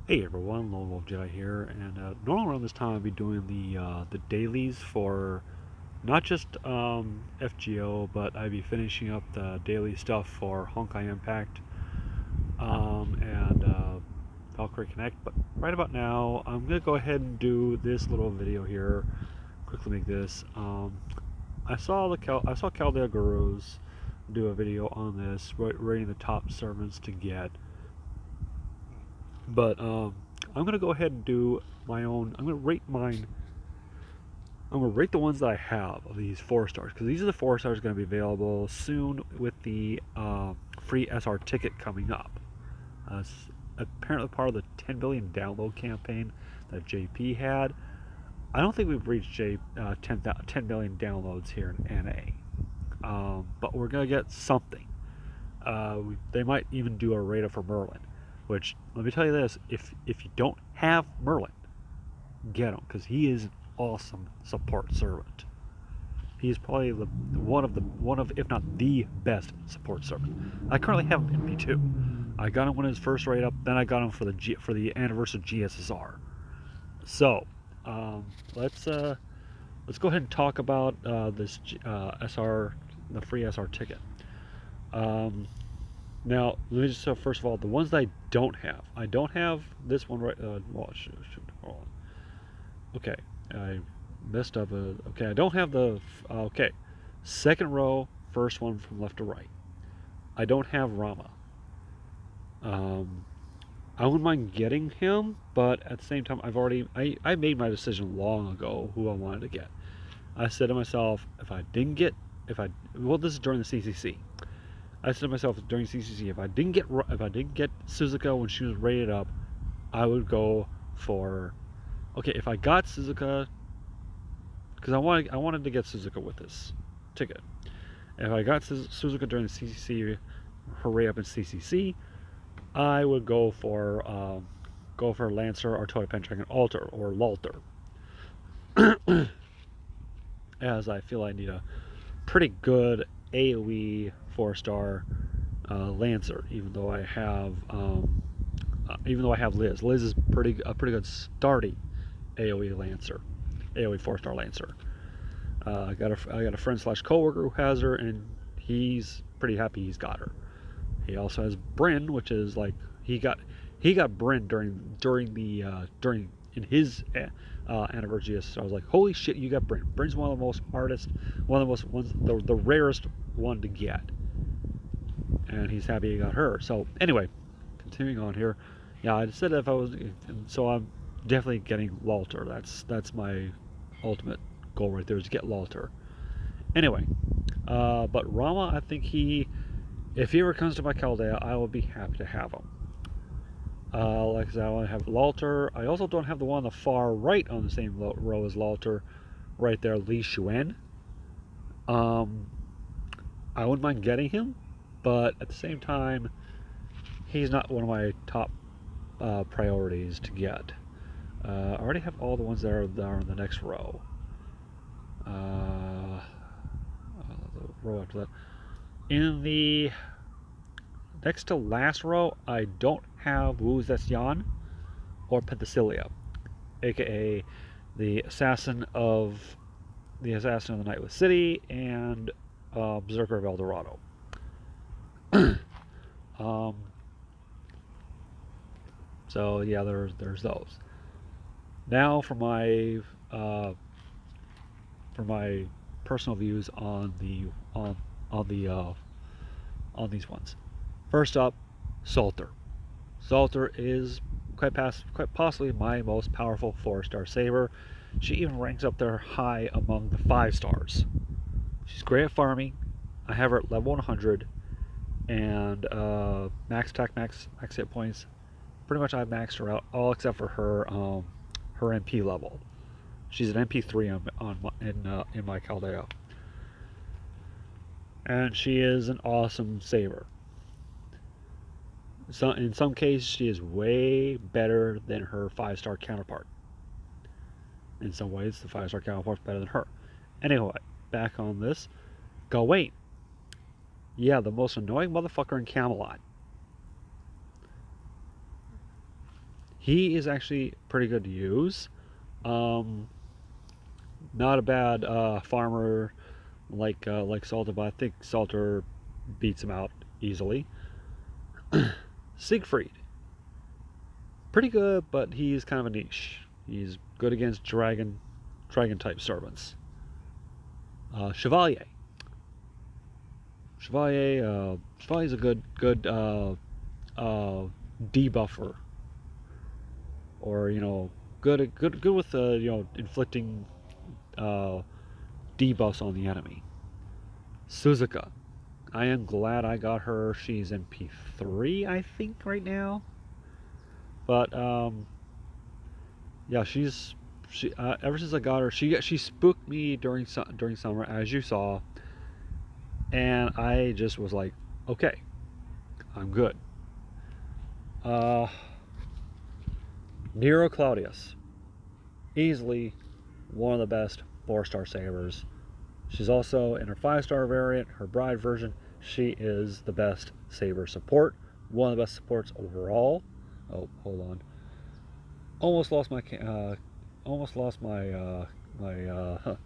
Hey everyone, Lone Wolf Jedi here, and normally around this time I'll be doing the dailies for not just FGO, but I'd be finishing up the daily stuff for Honkai Impact and Valkyrie Connect. But right about now, I'm gonna go ahead and do this little video here. Quickly make this. I saw Caldea Gurus do a video on this, rating the top servants to get. But I'm gonna go ahead and do my own. I'm gonna rate mine. I'm gonna rate the ones that I have of these 4 stars because these are the 4 stars going to be available soon with the free SR ticket coming up. It's apparently part of the 10 billion download campaign that JP had. I don't think we've reached 10 million downloads here in NA, but we're gonna get something. They might even do a raid for Merlin, which let me tell you this: if you don't have Merlin, get him because he is an awesome support servant. He's probably one of if not the best support servant. I currently have him in P2. I got him when his first raid up, then I got him for the anniversary GSSR. So let's go ahead and talk about this SR, the free SR ticket. Um, Now, let me just first of all, the ones that I don't have this one right. Well, hold on. Okay, I messed up. Okay, I don't have the. Okay, second row, first one from left to right. I don't have Rama. Um, I wouldn't mind getting him, but at the same time, I made my decision long ago who I wanted to get. I said to myself, if I didn't get, if I well, this is during the CCC. I said to myself during CCC, if I didn't get Suzuka when she was rated up, I would go for. Okay, if I got Suzuka, because I wanted to get Suzuka with this ticket. If I got Suzuka during the CCC, hurry up in CCC, I would go for Lancer or Toy Pendragon Alter or Lalter, as I feel I need a pretty good AOE 4 star Lancer, even though I have Liz. Liz is a pretty good starty AOE Lancer, AOE 4 star Lancer. I got a friend slash coworker who has her, and he's pretty happy he's got her. He also has Bryn, which is like he got Bryn during in his anniversary. So I was like, holy shit, you got Bryn. Bryn's one of the most hardest, one of the most ones, the rarest one to get, and he's happy he got her. So anyway, continuing on here, yeah, I said if I was, so I'm definitely getting Lalter. That's my ultimate goal right there is to get Lalter. Anyway, but Rama, I think if he ever comes to my Caldea, I will be happy to have him. Like I said, I want to have Lalter. I also don't have the one on the far right on the same row as Lalter, right there, Li Xuan. Um, I wouldn't mind getting him, but at the same time, he's not one of my top priorities to get. I already have all the ones that are in the next row. The row after that. In the next to last row, I don't have Wu Zetian or Penthesilea, aka the assassin of the Nightless City and Berserker of El Dorado. um, so yeah, there's those. Now uh, for my personal views on the on these ones. First up, Salter. Salter is quite possibly my most powerful 4 star saber. She even ranks up there high among the 5 stars. She's great at farming. I have her at level 100 and max attack, max hit points. Pretty much I've maxed her out, all except for her MP level. She's an MP3 in my Caldea, and she is an awesome saber. So in some cases, she is way better than her 5 star counterpart. In some ways, the 5 star counterpart is better than her. Anyway, back on this. Gawain. Yeah, the most annoying motherfucker in Camelot. He is actually pretty good to use. Um, Not a bad farmer like Salter, but I think Salter beats him out easily. Siegfried, pretty good, but he's kind of a niche. He's good against dragon type servants. Chevalier. Chevalier's a good debuffer, or good with inflicting uh, debuffs on the enemy. Suzuka. I am glad I got her. She's MP3, I think, right now. But yeah, she ever since I got her, she spooked me during summer, as you saw, and I just was like, okay, I'm good. Nero Claudius, easily one of the best 4-star sabers. She's also in her 5-star variant, her bride version. She is the best saber support, one of the best supports overall. Oh, hold on. Almost lost my my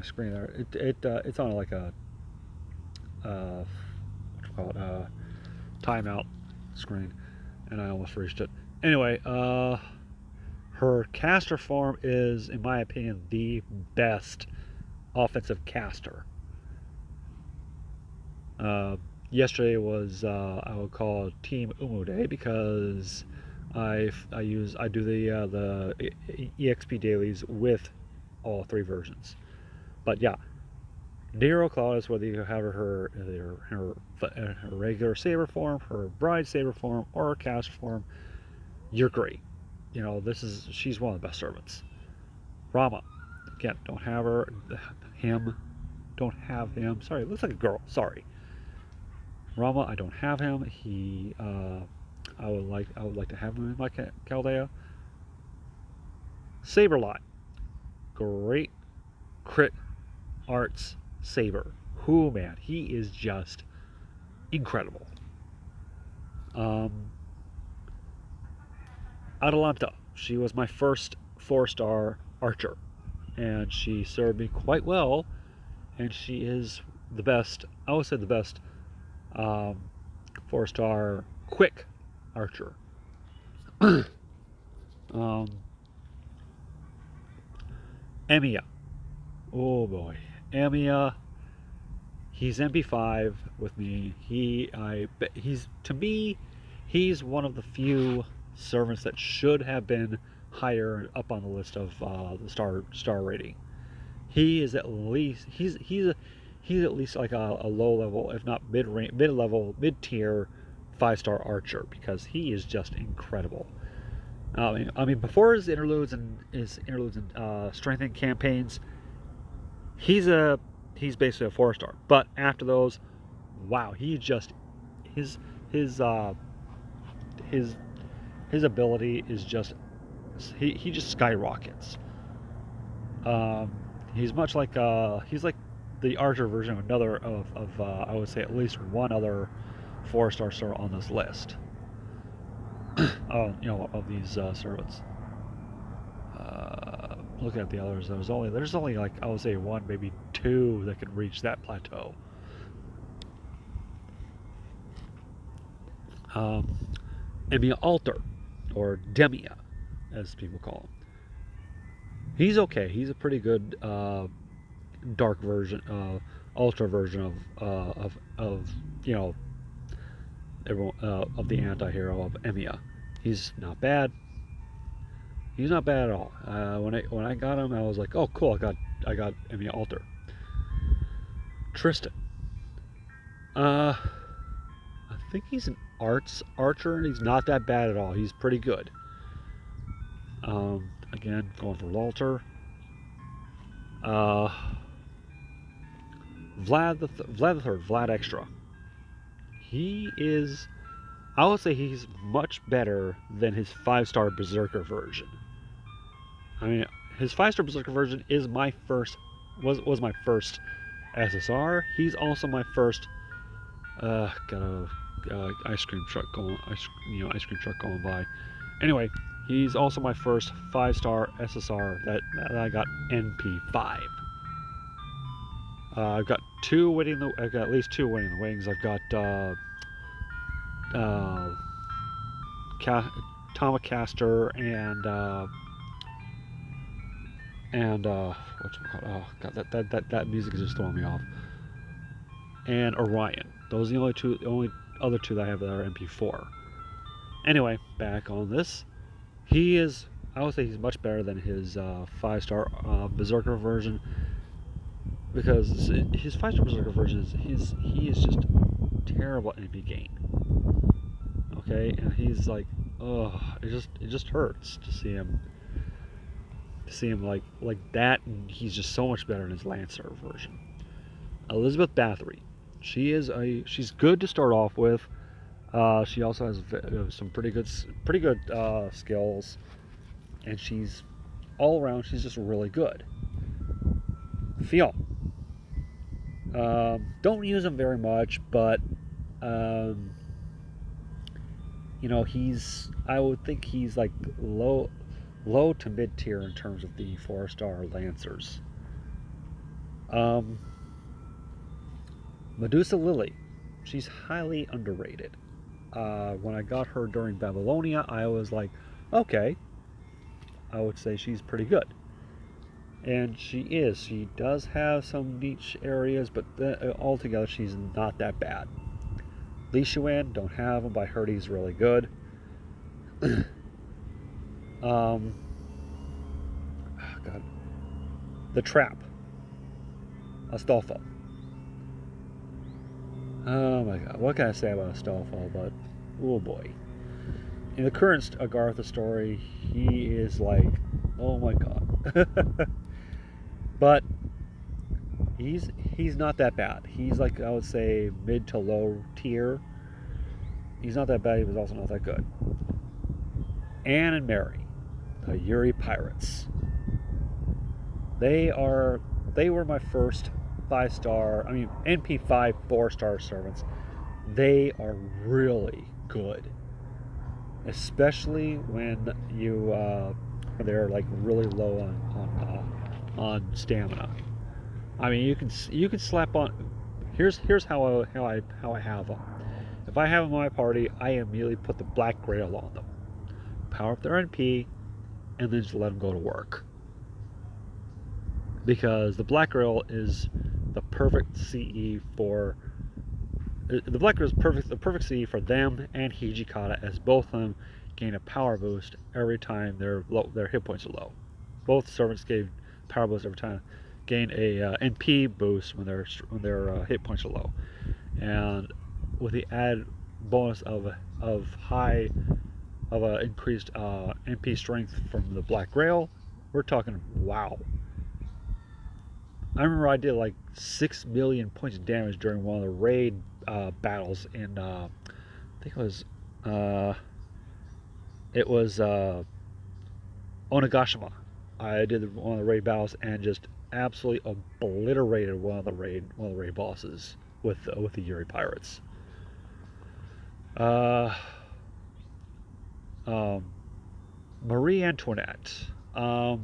screen there. It's on like a what you call it, timeout screen, and I almost reached it. Anyway, her caster form is, in my opinion, the best offensive caster. Yesterday was I would call Team Umu Day, because I do the EXP dailies with all 3 versions. But yeah, Nero Claudius, whether you have her regular saber form, her bride saber form, or her caster form, you're great. She's one of the best servants. Rama, again, don't have her, him, don't have him. Sorry, looks like a girl. Sorry. Rama, I don't have him. I would like to have him in my Chaldea. Saberlot, great crit arts saber. Whoo, man, he is just incredible. Atalanta, she was my first 4-star archer, and she served me quite well, and she is the best, I would say the best 4-star quick archer. Emiya. Oh boy. Emiya, he's MP5 with me. He's, to me, he's one of the few servants that should have been higher up on the list of the star rating. He is at least he's at least like a low level, if not mid level, mid tier 5-star archer, because he is just incredible. I mean, before his interludes and strengthening campaigns, he's basically a 4-star. But after those, wow, he just his his his ability is just he just skyrockets. He's much like he's like the archer version of another of I would say at least one other 4-star star on this list. Of these servants. Looking at the others, there's only like, I would say 1, maybe 2 that can reach that plateau. Emia Alter, or Demia, as people call him. He's okay. He's a pretty good dark version, ultra version of everyone of the anti-hero of Emiya. He's not bad. He's not bad at all. When I got him, I was like, oh cool, I got Emiya Alter. Tristan. I think he's an archer, and he's not that bad at all. He's pretty good. Again, going for Walter. Vlad the Third, Vlad Extra. He is, I would say he's much better than his 5-star Berserker version. I mean, his 5-star Berserker version is was my first SSR. He's also my first. Got a ice cream truck going by. Anyway, He's also my first 5-star SSR that I got NP5. I've got I've got at least two winning the wings. I've got uh, Atomic Caster and what's it called? Oh god, that music is just throwing me off. And Orion. Those are the only other two that I have that are MP4. Anyway, back on this. I would say he's much better than his 5-star Berserker version, because his 5-star Berserker version he is just terrible at MP gain. Okay, and he's like, oh, it just hurts to see him like that, and he's just so much better in his Lancer version. Elizabeth Bathory, she's good to start off with. She also has some pretty good skills, and she's all around. She's just really good. Fionn, don't use him very much, but I would think he's like low to mid tier in terms of the 4-star Lancers. Medusa Lily, she's highly underrated. When I got her during Babylonia, I was like, okay, I would say she's pretty good. And she is. She does have some niche areas, but altogether she's not that bad. Li Xuan, don't have him, but I heard he's really good. Oh God. The Trap. Astolfo. Oh my God. What can I say about Astolfo? But, oh boy. In the current Agartha story, he is like, oh my God. But he's not that bad. He's like, I would say, mid to low tier. He's not that bad. He was also not that good. Anne and Mary, the Yuri Pirates. They were my first 5-star. I mean, NP5 4-star servants. They are really good, especially when they're like really low on stamina. I mean, you can slap on. Here's how I have them. If I have them in my party, I immediately put the Black Grail on them, power up their NP, and then just let them go to work. Because the Black Grail is the perfect CE for the Black Grail is the perfect CE for them and Hijikata, as both of them gain a power boost every time their hit points are low. Both servants gave power boost every time, gain a NP boost when their hit points are low, and with the added bonus of increased NP strength from the Black Grail, we're talking wow. I remember I did like 6 million points of damage during one of the raid battles in I think it was Onigashima. I did one of the raid battles and just absolutely obliterated one of the raid bosses with the Yuri Pirates. Marie Antoinette. I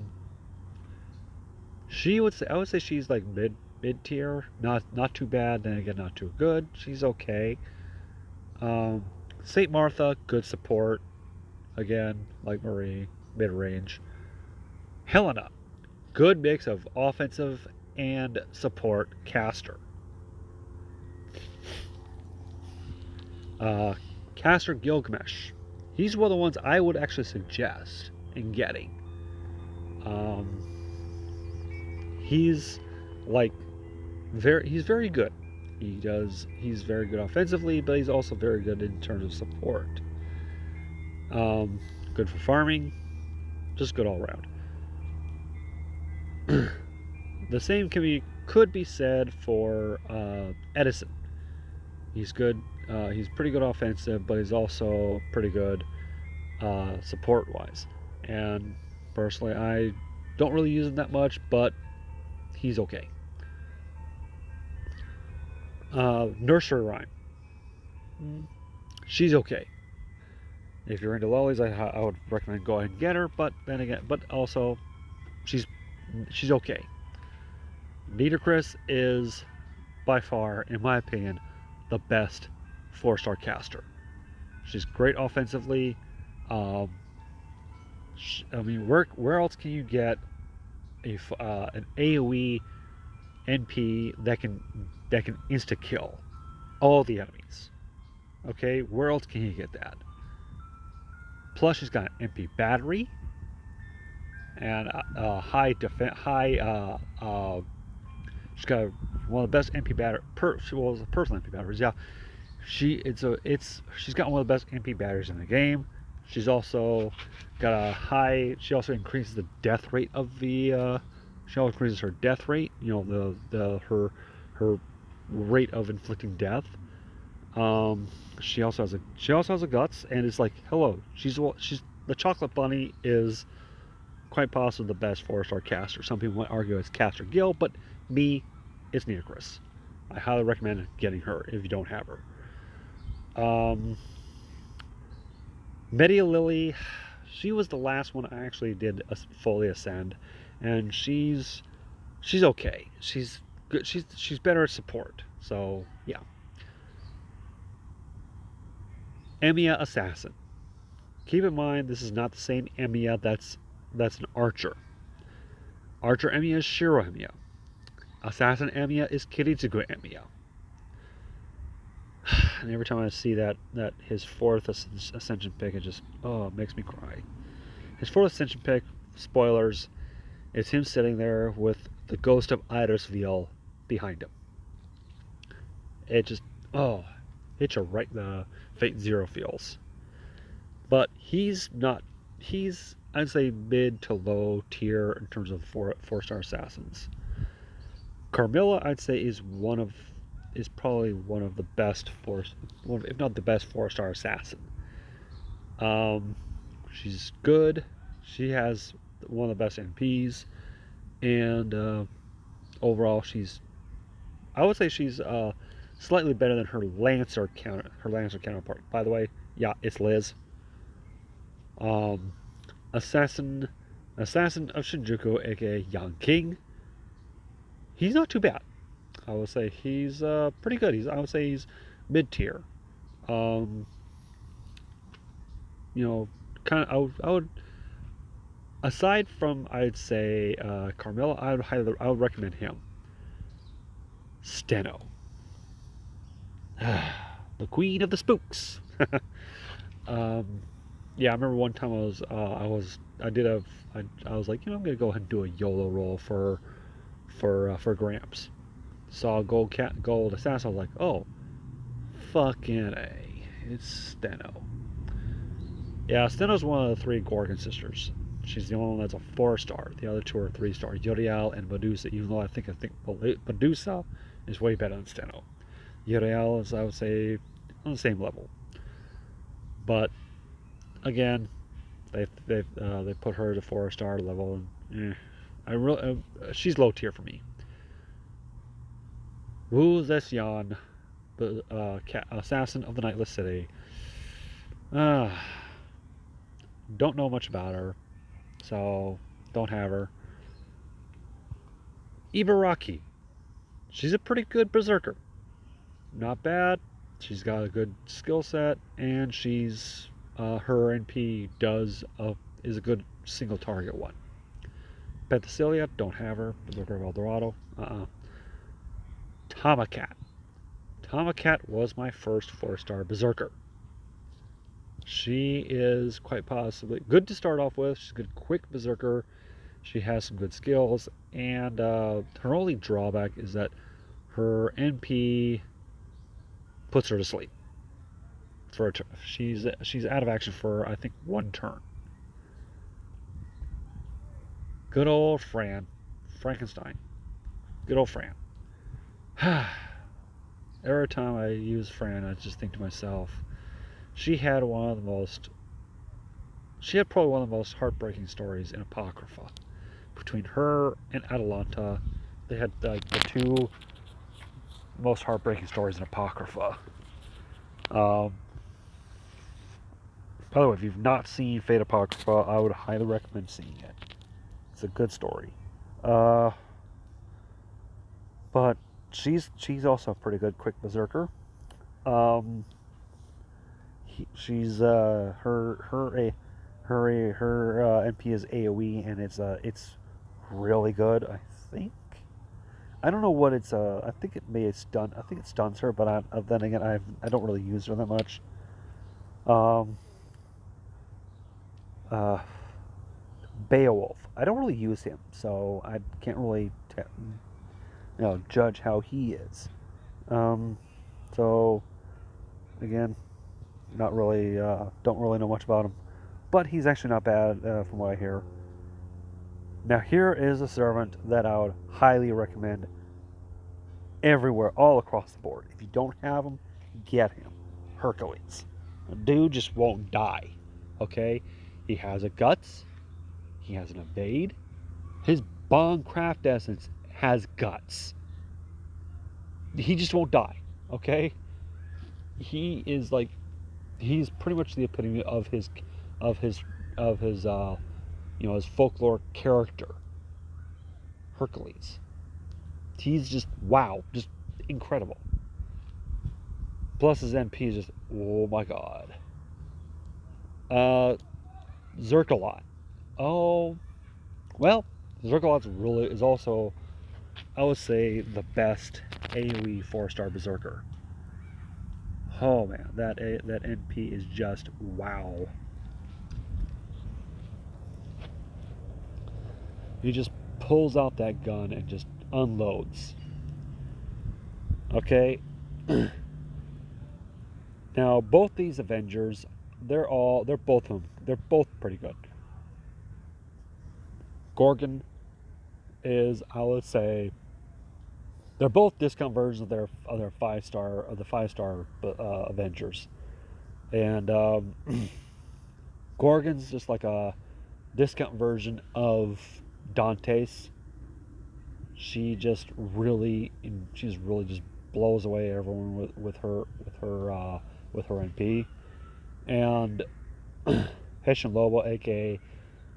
would say she's like mid tier, not too bad. Then again, not too good. She's okay. Saint Martha, good support. Again, like Marie, mid range. Helena, good mix of offensive and support caster. Caster Gilgamesh, he's one of the ones I would actually suggest in getting. He's very good. He's very good offensively, but he's also very good in terms of support. Good for farming, just good all around. The same could be said for Edison. He's good. He's pretty good offensive, but he's also pretty good support-wise. And personally, I don't really use him that much, but he's okay. Nursery Rhyme. She's okay. If you're into lollies, I would recommend go ahead and get her. But then again, but also she's she's okay. Nitocris is by far, in my opinion, the best 4-star caster. She's great offensively. Um, I mean, where else can you get an AOE NP that can insta kill all the enemies? Okay, where else can you get that? Plus, she's got an MP battery and high. She's got one of the best MP battery. Well, personal MP batteries. Yeah, she's got one of the best MP batteries in the game. She's also got a high. She also increases the death rate of the. She also increases her death rate. You know her rate of inflicting death. Um, she also has a guts, and it's like hello. She's the chocolate bunny is quite possibly the best 4-star caster. Some people might argue it's Caster Gill, but me, it's Nitocris. I highly recommend getting her if you don't have her. Media Lily, she was the last one I actually did fully ascend, and she's okay. She's good. She's better at support. So yeah. Emiya Assassin. Keep in mind this is not the same Emiya that's an archer. Archer Emiya is Shiro Emiya. Assassin Emiya is Kiritsugu Emiya. And every time I see that his fourth ascension pick, it makes me cry. His fourth ascension pick, spoilers, is him sitting there with the ghost of Idrisville behind him. It just hits you right in the Fate Zero feels. But he's not. He's I'd say mid to low tier in terms of 4-star assassins. Carmilla, I'd say, is probably one of the best if not the best 4-star assassin. Um, she's good. She has one of the best NPs, and overall, I would say she's slightly better than her Lancer counterpart. By the way, yeah, it's Liz. Um, assassin, assassin of Shinjuku, aka Yang King. He's not too bad. I would say he's pretty good. I would say he's mid tier. Um, you know, kind of. I would aside from I'd say Carmilla, I would recommend him. Steno, the queen of the spooks. um, yeah, I remember one time I was like, I'm gonna go ahead and do a YOLO roll for Gramps. Saw a gold assassin. I was like, oh, fucking A. It's Steno. Yeah, Steno's one of the 3 Gorgon sisters. She's the only one that's a 4-star. The other 2 are 3-star. Uriel and Medusa, even though I think Medusa is way better than Steno. Uriel is, I would say, on the same level. But again, they put her at a 4-star level, and she's low tier for me. Wu Zetian, assassin of the Nightless City. Don't know much about her, so don't have her. Ibaraki. She's a pretty good berserker. Not bad. She's got a good skill set, and her NP is a good single target one. Penthesilea, don't have her. Berserker of Eldorado. Tomacat. Tomacat was my first 4-star berserker. She is quite possibly good to start off with. She's a good quick berserker. She has some good skills, and her only drawback is that her NP puts her to sleep. She's out of action for I think 1 turn. Good old Frankenstein. Good old Fran. Every time I use Fran, I just think to myself, she had probably one of the most heartbreaking stories in Apocrypha. Between her and Atalanta, they had the 2 most heartbreaking stories in Apocrypha. Um, By the way, if you've not seen Fate Apocrypha, I would highly recommend seeing it. It's a good story. Uh, but she's also a pretty good quick berserker. Um, she's her NP is AOE, and it's really good. I think. I don't know what it's. I think it may stun. I think it stuns her, but then again, I don't really use her that much. Um, uh, Beowulf. I don't really use him, so I can't really judge how he is. Um, so again, not really. Don't really know much about him, but he's actually not bad from what I hear. Now here is a servant that I would highly recommend everywhere, all across the board. If you don't have him, get him. Hercules. The dude just won't die. Okay? He has a guts. He has an evade. His bond craft essence has guts. He just won't die. Okay? He's pretty much the epitome of his his folklore character. Hercules. He's just wow, just incredible. Plus his NP is just oh my god. Uh, Zerkalot. Oh, well, Zerkalot is also, I would say, the best AOE 4-star berserker. Oh man, that NP is just wow. He just pulls out that gun and just unloads. Okay. Now both these Avengers, they're both pretty good. Gorgon is, I would say, they're both discount versions of their 5-star Avengers, and Gorgon's just like a discount version of Dante's. She's really just blows away everyone with her NP, and Heshin Lobo, aka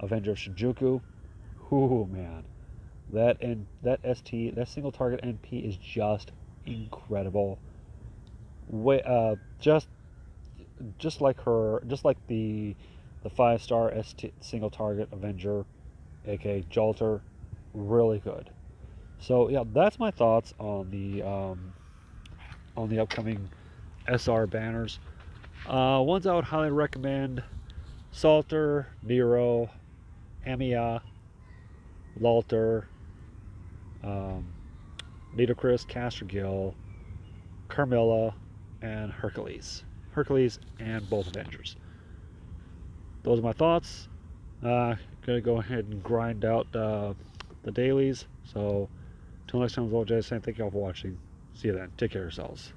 Avenger of Shinjuku. Ooh man, that single target NP is just incredible. Just like the 5-star single target Avenger, aka Jolter, really good. So yeah, that's my thoughts on the upcoming SR banners. Ones I would highly recommend: Salter, Nero, Amia, Lalter, um, Nitocris, Castergill, Carmilla, and Hercules. Hercules and both Avengers. Those are my thoughts. Gonna go ahead and grind out the dailies. So, until next time, as always, saying thank you all for watching. See you then. Take care of yourselves.